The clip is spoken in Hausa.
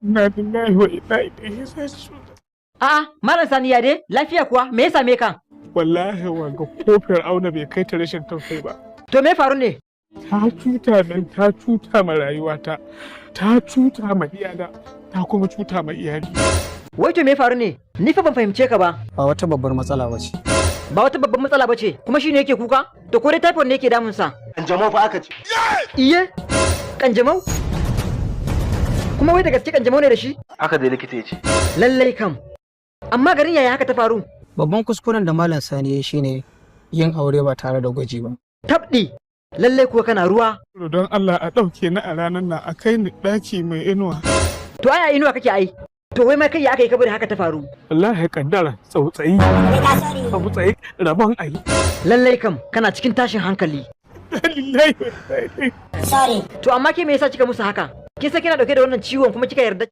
Na lillahi wa inna ilaihi raji'un. A'a, Malam Sani ya dai, lafiya kuwa, me ya same ka? Wallahi wanga ko Fir'auna bai kai ta rashin tausayi ba. To me faru ne? Ta cuta ma rayuwata, ta cuta ma iyana, ta kuma cuta ma iyali. Wai to me faru ne? Ni fa ban fahimce ka ba. Ba wata babbar matsala ba ce. Ba wata babban matsala ba ce, kuma shine yake kuka? To ko dai typhoid ne yake damun sa? Kanjamau fa aka ce. Iye? Kanjamau? Kuma wai da gaske kanjamau ne da shi? Haka dai likita ya ce. Lallai kam. Amma garin yaya haka ta faru? Babban kuskuren da Malam Sani ya shine yin aure ba tare da gwaji ba. Tabɗi. Lallai kuwa kana ruwa. Don Allah a ɗauke ni a ranar nan a kai ni ɗaki mai inuwa. To aya inuwa kake ai? To wai ma kai ya aka yi kabari haka ta faru? Wallahi kaddara tsautsayi. Tsautsayi rabon ayi. Lallai kam kana cikin tashin hankali. Lillahi wa inna ilaihi. To amma ke me yasa kika musu haka? Kin san kina dauke da wannan ciwon kuma kika yarda